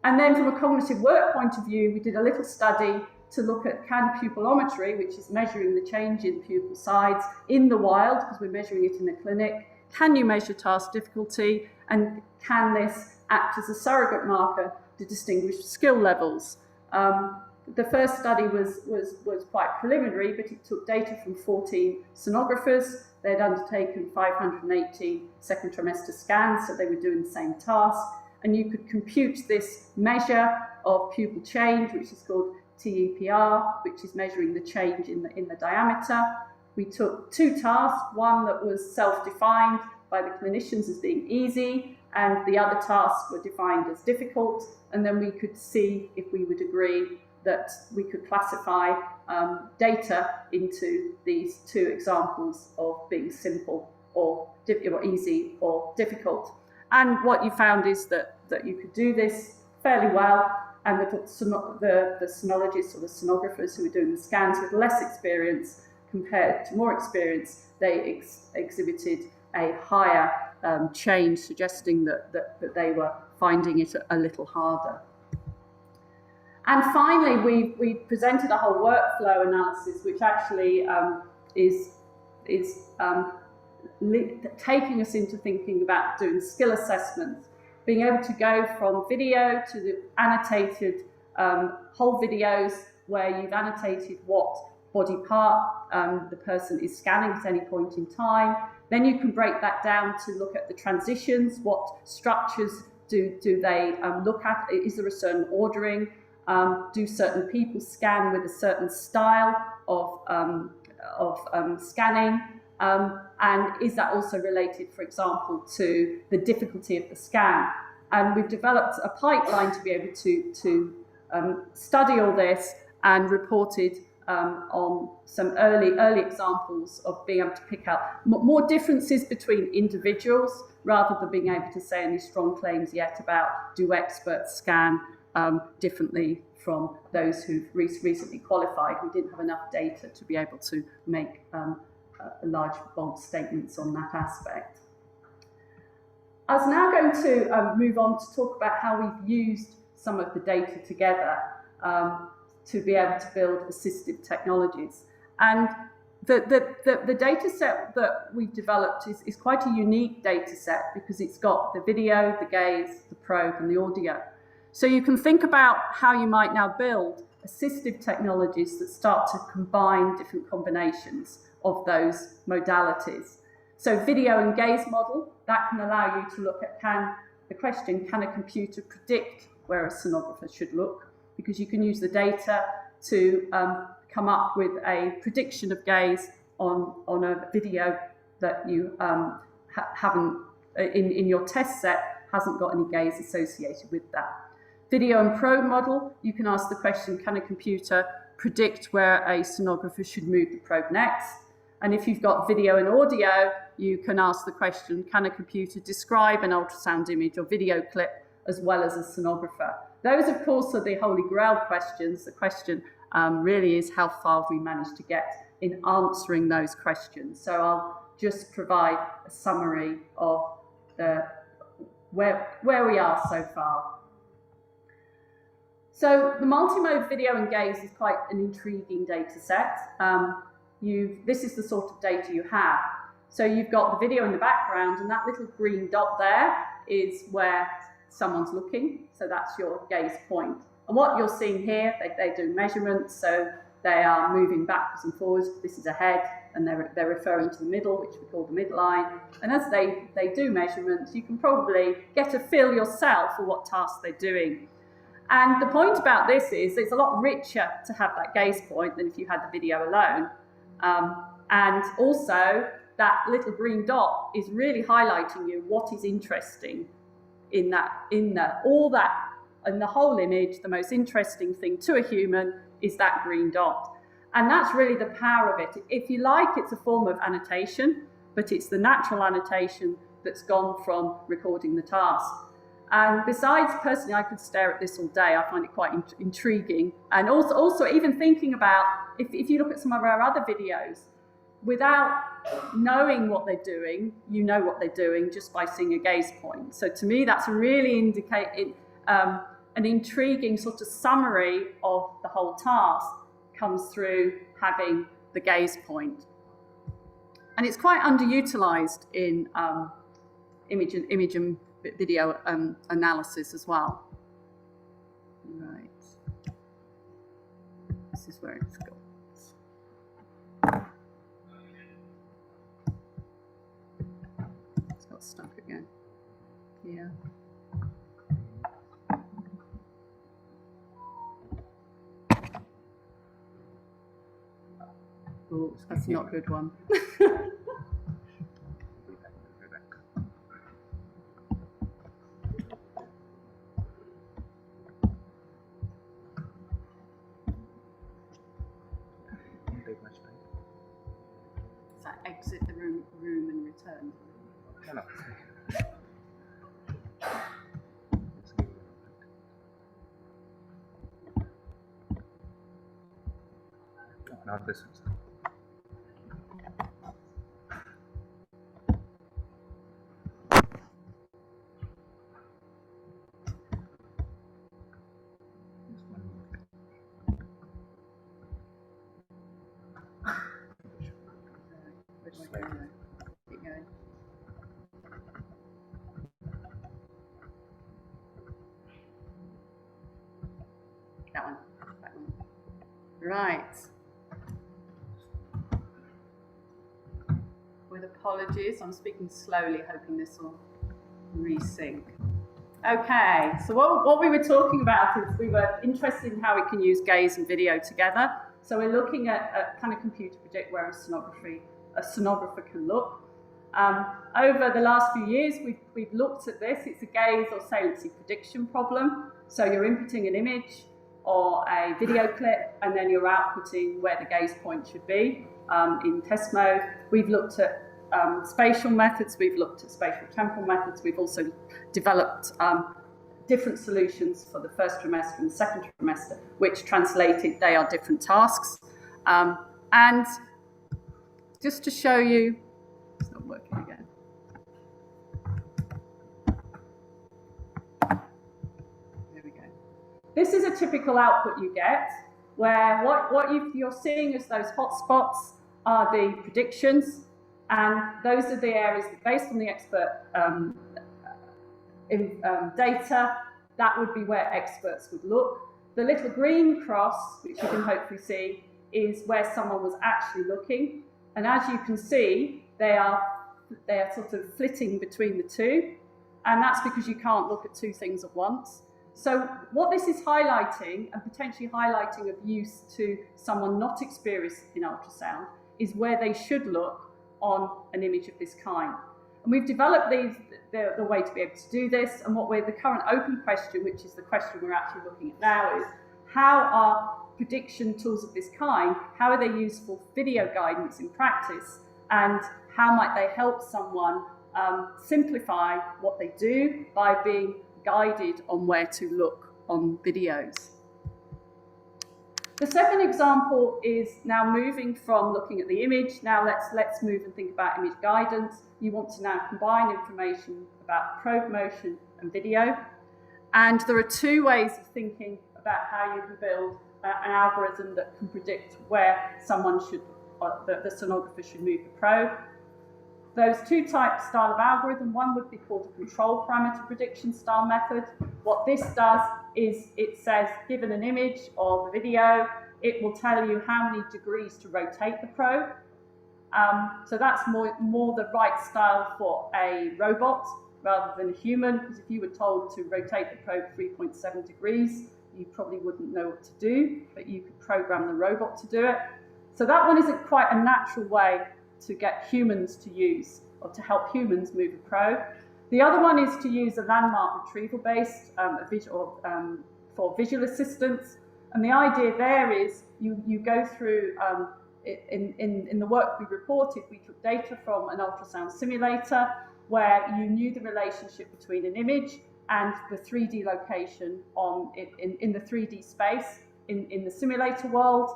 And then from a cognitive work point of view, we did a little study to look at can pupillometry, which is measuring the change in pupil size in the wild, because we're measuring it in the clinic. Can you measure task difficulty, and can this act as a surrogate marker to distinguish skill levels? The first study was quite preliminary, but it took data from 14 sonographers. They had undertaken 518 second trimester scans, so they were doing the same task. And you could compute this measure of pupil change, which is called TEPR, which is measuring the change in the diameter. We took two tasks, one that was self-defined by the clinicians as being easy, and the other tasks were defined as difficult. And then we could see if we would agree that we could classify data into these two examples of being simple or easy or difficult. And what you found is that you could do this fairly well, and that the sonologists or the sonographers who were doing the scans with less experience compared to more experience, they exhibited a higher change, suggesting that they were finding it a little harder. And finally, we presented a whole workflow analysis, which actually is taking us into thinking about doing skill assessments, being able to go from video to the annotated whole videos where you've annotated what body part the person is scanning at any point in time. Then you can break that down to look at the transitions, what structures Do they look at, is there a certain ordering? Do certain people scan with a certain style of scanning? And is that also related, for example, to the difficulty of the scan? And we've developed a pipeline to be able to study all this and reported on some early examples of being able to pick out more differences between individuals, rather than being able to say any strong claims yet about do experts scan differently from those who've recently qualified. We didn't have enough data to be able to make large, bold statements on that aspect. I was now going to move on to talk about how we've used some of the data together to be able to build assistive technologies. And the data set that we've developed is quite a unique data set, because it's got the video, the gaze, the probe, and the audio. So you can think about how you might now build assistive technologies that start to combine different combinations of those modalities. So video and gaze model, that can allow you to look at the question, can a computer predict where a sonographer should look? Because you can use the data to come up with a prediction of gaze on a video that you haven't, in your test set, hasn't got any gaze associated with that. Video and probe model, you can ask the question, can a computer predict where a sonographer should move the probe next? And if you've got video and audio, you can ask the question, can a computer describe an ultrasound image or video clip as well as a sonographer? Those, of course, are the holy grail questions. The question really is how far have we managed to get in answering those questions. So I'll just provide a summary of where we are so far. So the multimode video and gaze is quite an intriguing data set. This is the sort of data you have. So you've got the video in the background, and that little green dot there is where someone's looking. So that's your gaze point. And what you're seeing here, they do measurements, so they are moving backwards and forwards. This is a head, and they're referring to the middle, which we call the midline. And as they do measurements, you can probably get a feel yourself for what tasks they're doing. And the point about this is it's a lot richer to have that gaze point than if you had the video alone. And also, that little green dot is really highlighting you what is interesting in the whole image. The most interesting thing to a human is that green dot. And that's really the power of it. If you like, it's a form of annotation, but it's the natural annotation that's gone from recording the task. And besides, personally, I could stare at this all day. I find it quite intriguing. And also even thinking about, if you look at some of our other videos, without knowing what they're doing, you know what they're doing just by seeing a gaze point. So to me, that's really an intriguing sort of summary of the whole task comes through having the gaze point. And it's quite underutilized in image and video analysis as well. Right. This is where it's got. It's got stuck again. Yeah. Oh, that's not a good one. Exit the room and return. No. No, not this one. Keep going. That one. Right. With apologies, I'm speaking slowly, hoping this will resync. Okay, so what we were talking about is we were interested in how we can use gaze and video together. So we're looking at a kind of computer predict where a sonographer can look. Over the last few years, we've looked at this. It's a gaze or saliency prediction problem. So you're inputting an image or a video clip, and then you're outputting where the gaze point should be in test mode. We've looked at spatial methods, we've looked at spatial temporal methods, we've also developed different solutions for the first trimester and the second trimester, which translated they are different tasks. And just to show you, it's not working again. There we go. This is a typical output you get, where what you're seeing as those hotspots are the predictions, and those are the areas that, based on the expert data, that would be where experts would look. The little green cross, which you can hopefully see, is where someone was actually looking. And as you can see, they are sort of flitting between the two. And that's because you can't look at two things at once. So what this is highlighting, and potentially highlighting of use to someone not experienced in ultrasound, is where they should look on an image of this kind. And we've developed the way to be able to do this, and the current open question, which is the question we're actually looking at now, is how are prediction tools of this kind, how are they used for video guidance in practice, and how might they help someone simplify what they do by being guided on where to look on videos. The second example is now moving from looking at the image. Now let's move and think about image guidance. You want to now combine information about probe motion and video. And there are two ways of thinking about how you can build an algorithm that can predict where someone should, the sonographer should move the probe. Those two types style of algorithm, one would be called a control parameter prediction style method. What this does is it says, given an image or the video, it will tell you how many degrees to rotate the probe. So that's more the right style for a robot rather than a human, because if you were told to rotate the probe 3.7 degrees, you probably wouldn't know what to do, but you could program the robot to do it. So that one isn't quite a natural way to get humans to use, or to help humans move a probe. The other one is to use a landmark retrieval-based for visual assistance. And the idea there is you go through, in the work we reported, we took data from an ultrasound simulator where you knew the relationship between an image and the 3D location in the 3D space in the simulator world.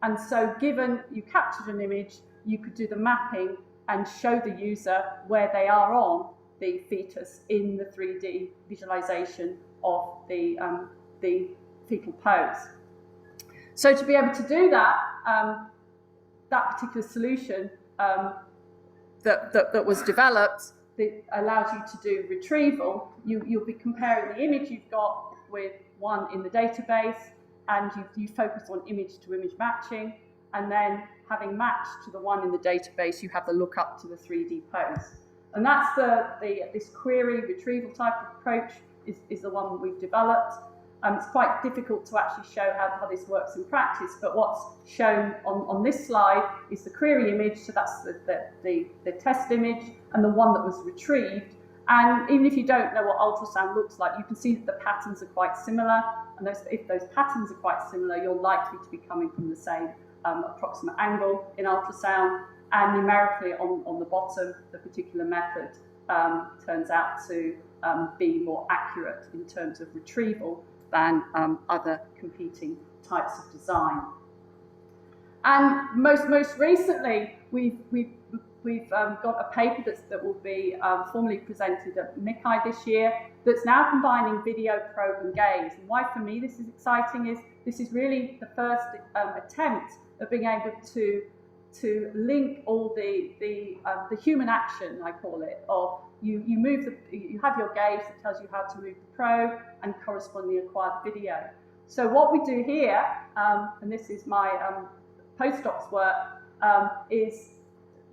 And so given you captured an image, you could do the mapping and show the user where they are on the fetus in the 3D visualization of the fetal pose. So to be able to do that, that particular solution that was developed that allows you to do retrieval, you'll be comparing the image you've got with one in the database, and you focus on image-to-image matching, and then having matched to the one in the database, you have the look up to the 3D pose. And that's this query retrieval type of approach is the one we've developed. It's quite difficult to actually show how this works in practice, but what's shown on this slide is the query image, so that's the test image, and the one that was retrieved. And even if you don't know what ultrasound looks like, you can see that the patterns are quite similar, and if those patterns are quite similar, you're likely to be coming from the same approximate angle in ultrasound, and numerically on the bottom, the particular method turns out to be more accurate in terms of retrieval than other competing types of design. And most recently, we've got a paper that will be formally presented at MICI this year that's now combining video, probe and gaze. And why for me this is exciting is this is really the first attempt of being able to link all the human action, I call it, of you have your gaze that tells you how to move the probe and correspondingly acquire the video. So what we do here, and this is my postdoc's work, is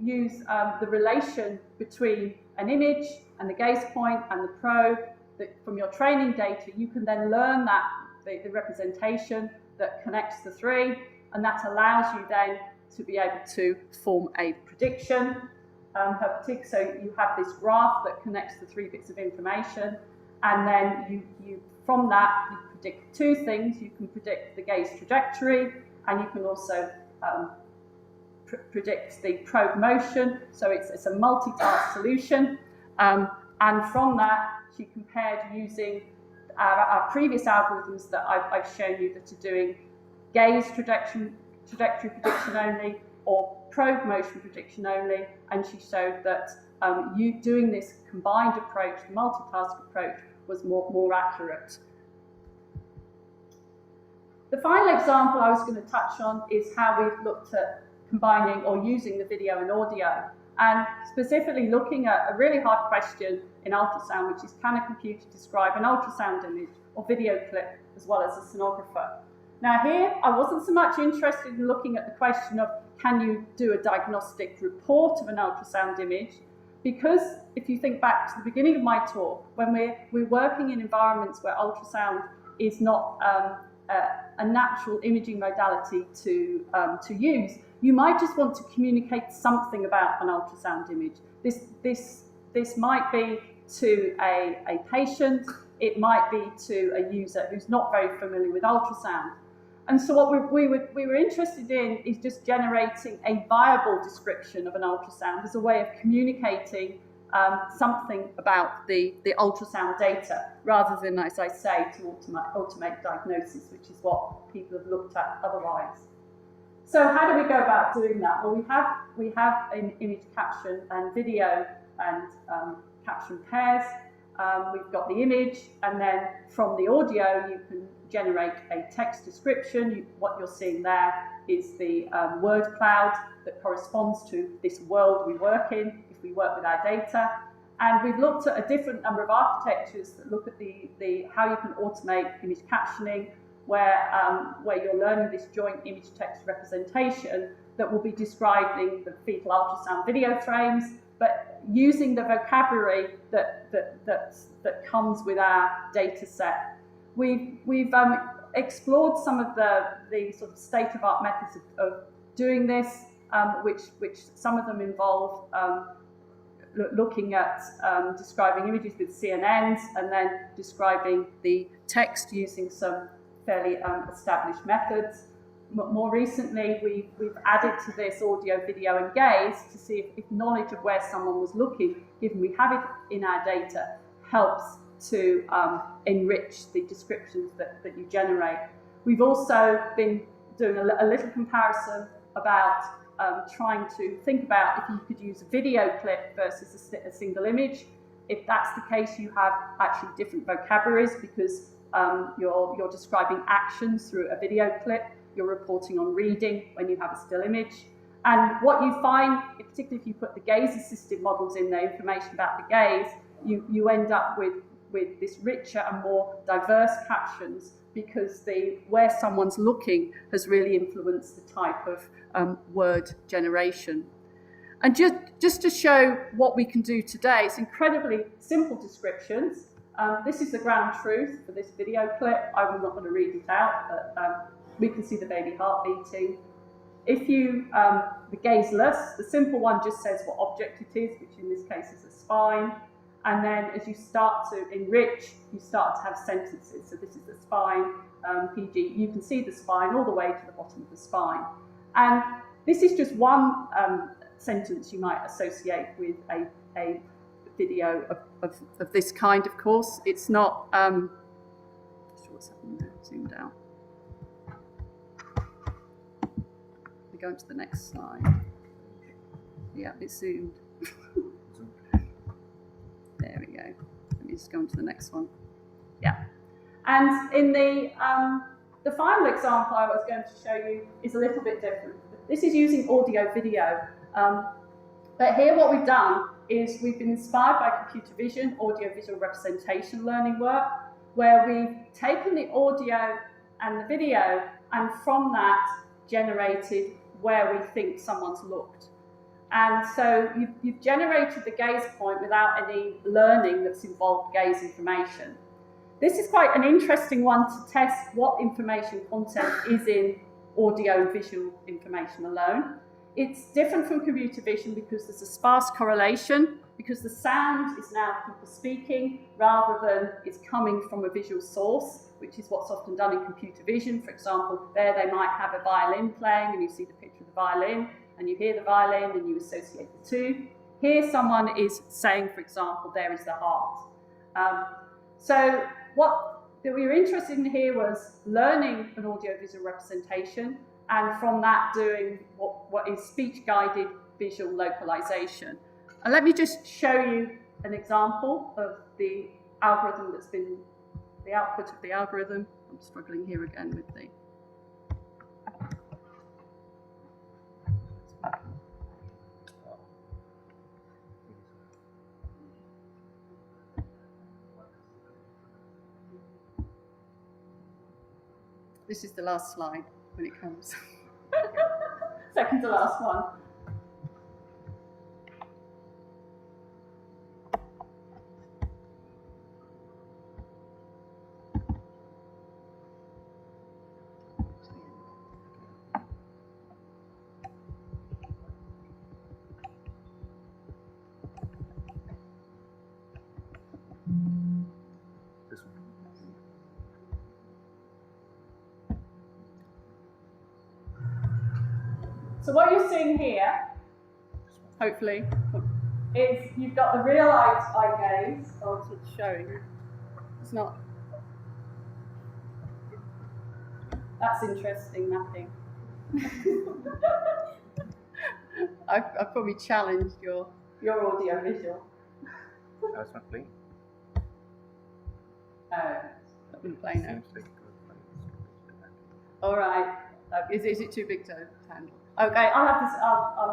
use the relation between an image and the gaze point and the probe from your training data, you can then learn that the representation that connects the three, and that allows you then to be able to form a prediction. So you have this graph that connects the 3 bits of information, and then you from that you predict 2 things. You can predict the gaze trajectory, and you can also predict the probe motion. So it's a multitask solution, and from that she compared using our previous algorithms that I've shown you that are doing gaze trajectory prediction only or probe motion prediction only, and she showed that you doing this combined approach, the multitask approach, was more accurate. The final example I was going to touch on is how we've looked at combining or using the video and audio, and specifically looking at a really hard question in ultrasound, which is, can a computer describe an ultrasound image or video clip as well as a sonographer? Now here, I wasn't so much interested in looking at the question of can you do a diagnostic report of an ultrasound image, because if you think back to the beginning of my talk, when we're working in environments where ultrasound is not a natural imaging modality to use, you might just want to communicate something about an ultrasound image. This might be to a patient, it might be to a user who's not very familiar with ultrasound. And so what we were interested in is just generating a viable description of an ultrasound as a way of communicating something about the ultrasound data, rather than, as I say, to automate diagnosis, which is what people have looked at otherwise. So how do we go about doing that? Well, we have an image caption and video and caption pairs. We've got the image, and then from the audio you can generate a text description. What you're seeing there is the word cloud that corresponds to this world we work in if we work with our data. And we've looked at a different number of architectures that look at the how you can automate image captioning, where you're learning this joint image text representation that will be describing the fetal ultrasound video frames, but using the vocabulary that comes with our data set. We've explored some of the sort of state-of-art methods of doing this, which some of them involve looking at describing images with CNNs and then describing the text using some fairly established methods. More recently, we've added to this audio, video, and gaze to see if knowledge of where someone was looking, given we have it in our data, helps to enrich the descriptions that you generate. We've also been doing a little comparison about trying to think about if you could use a video clip versus a single image. If that's the case, you have actually different vocabularies, because you're describing actions through a video clip. You're reporting on reading when you have a still image. And what you find, particularly if you put the gaze-assisted models in there, information about the gaze, you end up with this richer and more diverse captions, because where someone's looking has really influenced the type of word generation. And just to show what we can do today, it's incredibly simple descriptions. This is the ground truth for this video clip. I'm not going to read it out, but we can see the baby heart beating. If you, the gazeless, the simple one just says what object it is, which in this case is a spine. And then as you start to enrich, you start to have sentences. So this is the spine, PG. You can see the spine all the way to the bottom of the spine. And this is just one sentence you might associate with a video of this kind, of course. It's not, what's happening there, zoomed out. We go to the next slide. Yeah, it's zoomed. There we go. Let me just go on to the next one. Yeah. And in the final example I was going to show you is a little bit different. This is using audio video. But here what we've done is we've been inspired by computer vision, audio visual representation learning work, where we've taken the audio and the video and from that generated where we think someone's looked. And so you've generated the gaze point without any learning that's involved gaze information. This is quite an interesting one to test what information content is in audio and visual information alone. It's different from computer vision because there's a sparse correlation, because the sound is now people speaking rather than it's coming from a visual source, which is what's often done in computer vision. For example, there they might have a violin playing and you see the picture of the violin and you hear the violin and you associate the two. Here someone is saying, for example, there is the heart. So what we were interested in here was learning an audio-visual representation and from that doing what is speech-guided visual localization. And let me just show you an example of the algorithm that's been, the output of the algorithm. I'm struggling here again with the... This is the last slide when it comes. Second to last one. This one. So what you're seeing here, hopefully, is you've got the real eye gaze. Oh, it's showing. It's not. That's interesting mapping. I've probably challenged your audio visual. That's not playing. Oh, that wouldn't play now. Seems like it was playing. All right. Is it too big to handle? Okay, I'll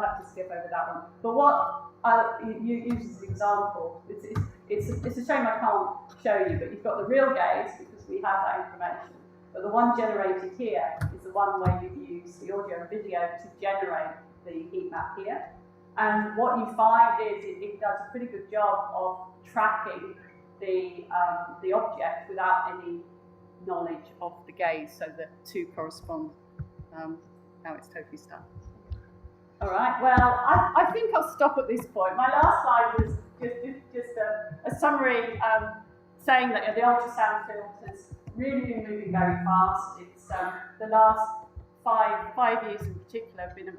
have to skip over that one. But what you use as an example, it's a shame I can't show you, but you've got the real gaze because we have that information. But the one generated here is the one where you use the audio and video to generate the heat map here. And what you find is it does a pretty good job of tracking the object without any knowledge of the gaze, so the two correspond. Now it's totally stuck. All right, well, I think I'll stop at this point. My last slide was just a summary saying that the ultrasound field has really been moving very fast. It's the last five years in particular have been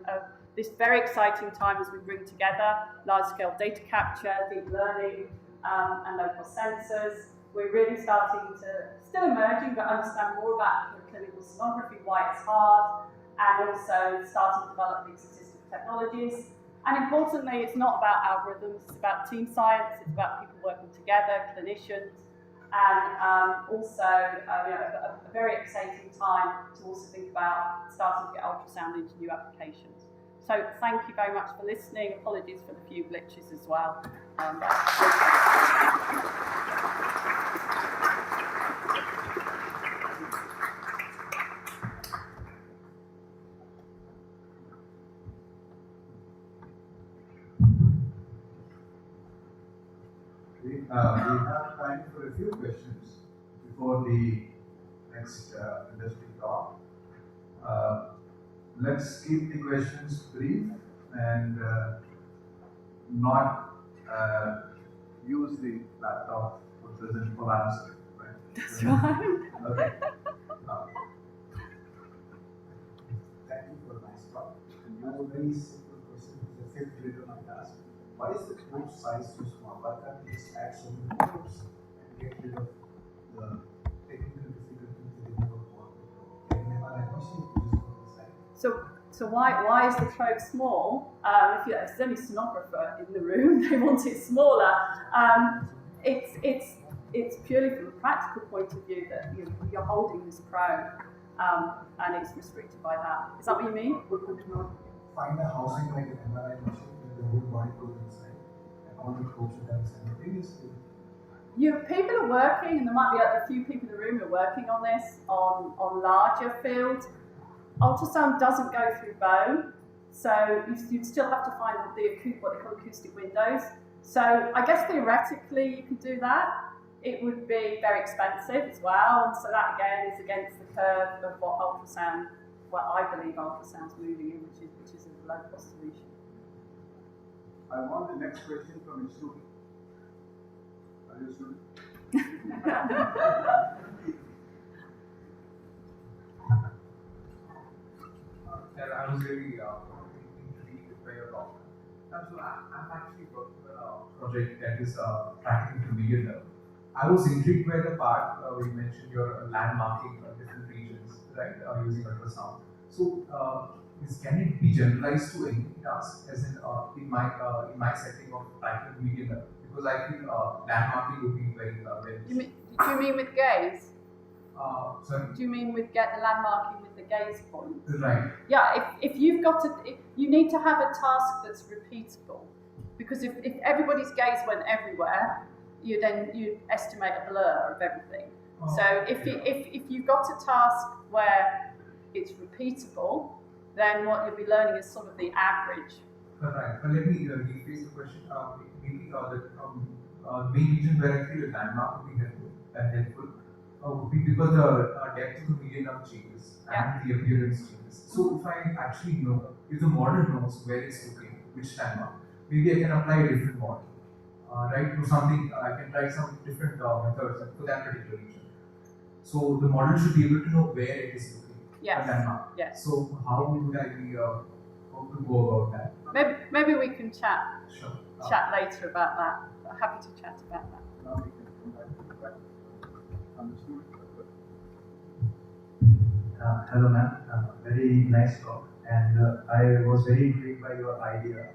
this very exciting time as we bring together large-scale data capture, deep learning, and local sensors. We're really starting to, still emerging, but understand more about clinical sonography, why it's hard, and also starting to develop these statistical technologies. And importantly, it's not about algorithms, it's about team science, it's about people working together, clinicians, and also a very exciting time to also think about starting to get ultrasound into new applications. So thank you very much for listening. Apologies for the few glitches as well. We have time for a few questions before the next industry talk. Let's keep the questions brief and not use the laptop for present for answering. Right? That's right. Okay. Thank you for a nice talk. I have a very simple question. It's a fifth grader might ask. Why is the probe size so small? Why can't we just add so many probes and get rid of the technical difficulties that they never want to do? Can we have an machine to just go inside? So why is the probe small? If there's any sonographer in the room, they want it smaller. It's purely from a practical point of view that you're holding this probe, and it's restricted by that. Is that what you mean? We could not find a housing like an MRI machine where the whole body goes inside and all the probes are done simultaneously. People are working, and there might be a few people in the room who are working on this on larger fields. Ultrasound doesn't go through bone, So you'd still have to find what they call acoustic windows. So I guess theoretically you could do that. It would be very expensive as well, and so that again is against the curve of what ultrasound, what I believe ultrasound's moving in, which is a low cost solution. I want the next question from a student. Are you a student? I was really intrigued by your talk. So I'm actually working on a project that is tracking the median level. I was intrigued by the part where you mentioned your landmarking different regions, right, using ultrasound. So, can it be generalized to any task, as in my setting of tracking the median level? Because I feel landmarking would be very very. Do you mean with gaze? Sorry? Do you mean with get the landmarking with the gaze point? Right. Yeah, if you've got you need to have a task that's repeatable, because if everybody's gaze went everywhere, you estimate a blur of everything. Oh, so if you've got a task where it's repeatable, then what you'll be learning is sort of the average. Right. Let me rephrase the question. Maybe the main region where I feel a landmark would be helpful. Would be because the depth of the median level changes and the appearance changes. So if I actually know, if the model knows where it's looking, which landmark, maybe I can apply a different model, right? To something, I can try some different methods for that particular region. So the model should be able to know where it is looking, a landmark. Yes. So how would I be, how to go about that? Maybe we can chat Sure. chat later about that. I'm happy to chat about that. Now we can come back to the question from the student. Hello ma'am, very nice talk, and I was very intrigued by your idea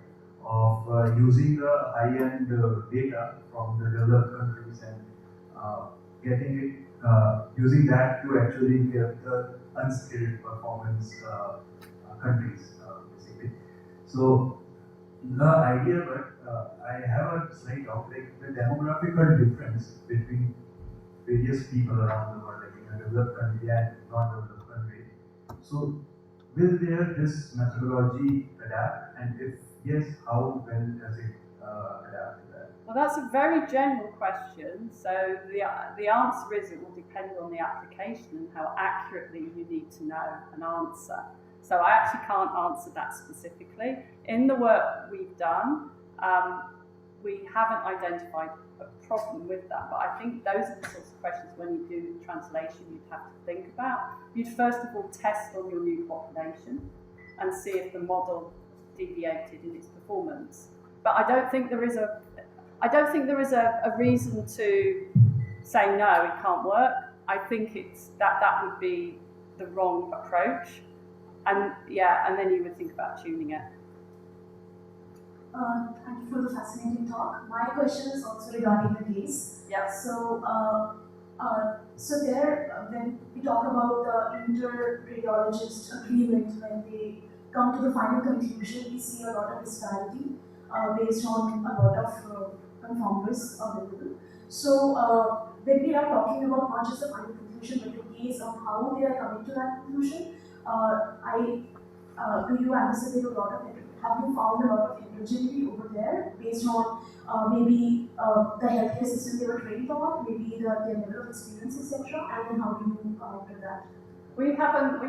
of using the high-end data from the developed countries and getting it, using that to actually get the unskilled performance countries, basically. So the idea, but I have a slight doubt, like the demographical difference between various people around the world, like in a developed country and non-developed country. So, will this methodology adapt, and if yes, how well does it adapt to that? Well, that's a very general question. So the answer is it will depend on the application and how accurately you need to know an answer. So I actually can't answer that specifically. In the work we've done, we haven't identified a problem with that, but I think those are the sorts of questions when you do translation you'd have to think about. You'd first of all test on your new population and see if the model deviated in its performance. But I don't think there is a reason to say no, it can't work. I think it's that would be the wrong approach. And then you would think about tuning it. Thank you for the fascinating talk. My question is also regarding the case. Yeah. So there, when we talk about the inter-radiologist agreement, when they come to the final conclusion, we see a lot of disparity based on a lot of confounders available. So when we are talking about not just the final conclusion, but the case of how they are coming to that conclusion, do you anticipate a lot of have you found a lot of heterogeneity over there based on maybe the healthcare system they were trained on, maybe their level of experience, etc. And then how do you counter that? We haven't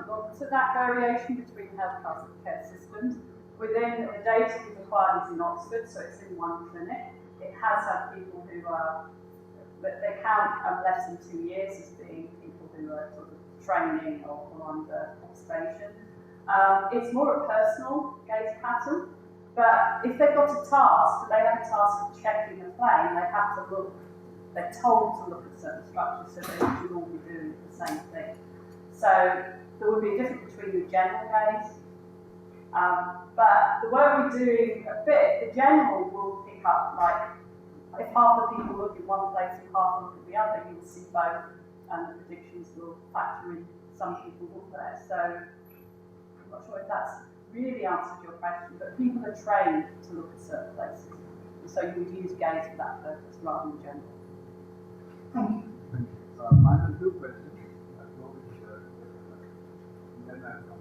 looked at that variation between healthcare systems. Within the data we've acquired is in Oxford, so it's in one clinic. It has had people who are, but they count less than 2 years as being people who are sort of training or under observation. It's more a personal gaze pattern, but if they've got a task, they have a task of checking a plane, they have to look, they're told to look at certain structures, so they should all be doing the same thing. So there would be a difference between the general gaze, but the work we're doing a bit, the general will pick up, like, if half the people look in one place and half look at the other, you will see both, and the predictions will factor in some people look there. So I'm not sure if that's really answered your question, but people are trained to look at certain places. And so you would use gaze for that purpose rather than general. Thank you. Final two questions. I'll go with then I'll come.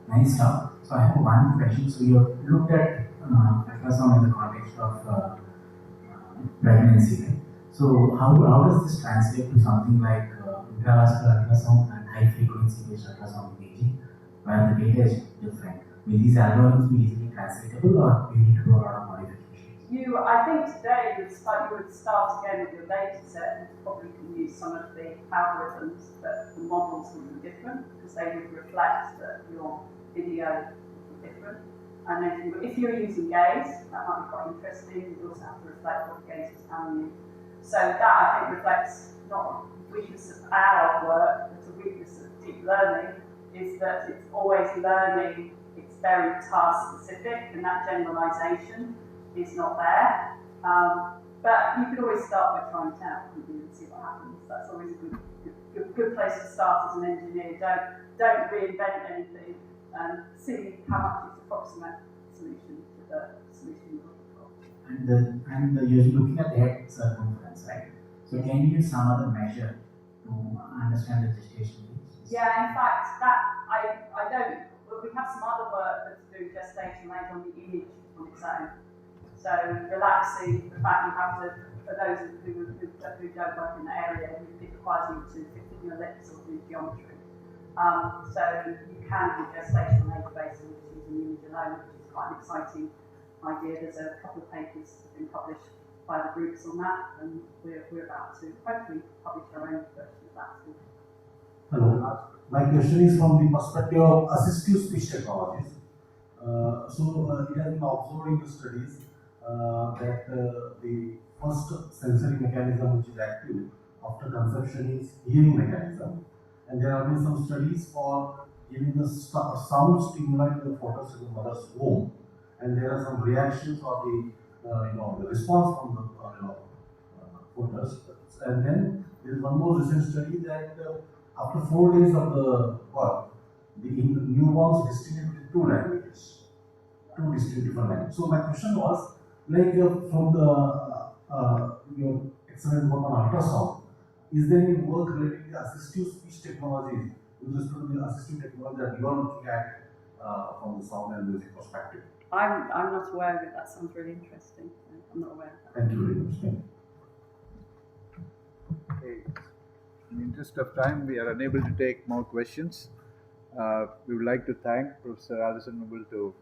Nice talk. So I have one question. So you looked at ultrasound in the context of pregnancy, right? So how does this translate to something like intravascular ultrasound and high frequency based ultrasound imaging, where the data is different? Will these algorithms be easily translatable, or do you need to do a lot of modifications? I think today you would start again with your data set and probably can use some of the algorithms, but the models would be different because they would reflect that your video would be different. And then if you're using gaze, that might be quite interesting. You also have to reflect what the gaze is telling you. So that I think reflects not a weakness of our work, but a weakness of deep learning, is that it's always learning, it's very task specific, and that generalization is not there. But you could always start by trying it out and see what happens. That's always a good place to start as an engineer. Don't reinvent anything and see how much it's approximate solution to the solution you're looking for. And you're looking at the head circumference, right? So can you use some other measure to understand the gestation age? Yeah, in fact, I don't. Well, we have some other work that's doing gestation age on the image on its own. So relaxing the fact you have to, for those who don't work in the area, it requires you to fit in your lips or do geometry. So you can do gestational age based on using the image alone, which is quite an exciting idea. There's a couple of papers that have been published by the groups on that, and we're about to hopefully publish our own version of that too. Hello. My question is from the perspective of assistive speech technologies. It has been observed in the studies that the first sensory mechanism which is active after conception is hearing mechanism, and there have been some studies for giving the sound stimuli to the fetus in the mother's womb, and there are some reactions or the response from the fetus, and then there is one more recent study that after 4 days of the birth, the newborns distinguish with two languages, two distinct different languages. So my question was, like from the your excellent work on ultrasound, is there any work related to assistive speech technologies with respect to the assistive technology that you are looking at from the sound and music perspective? I'm not aware of it. That sounds really interesting. I'm not aware of that. Thank you very much. Thank you. Okay. In the interest of time, we are unable to take more questions. We would like to thank Professor Alison to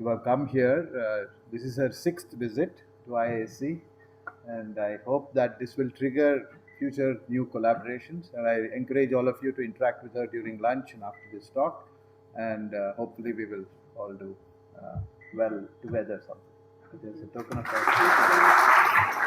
have come here. This is her 6th visit to IISc, and I hope that this will trigger future new collaborations. And I encourage all of you to interact with her during lunch and after this talk, and hopefully we will all do well together something. So there's a token of appreciation.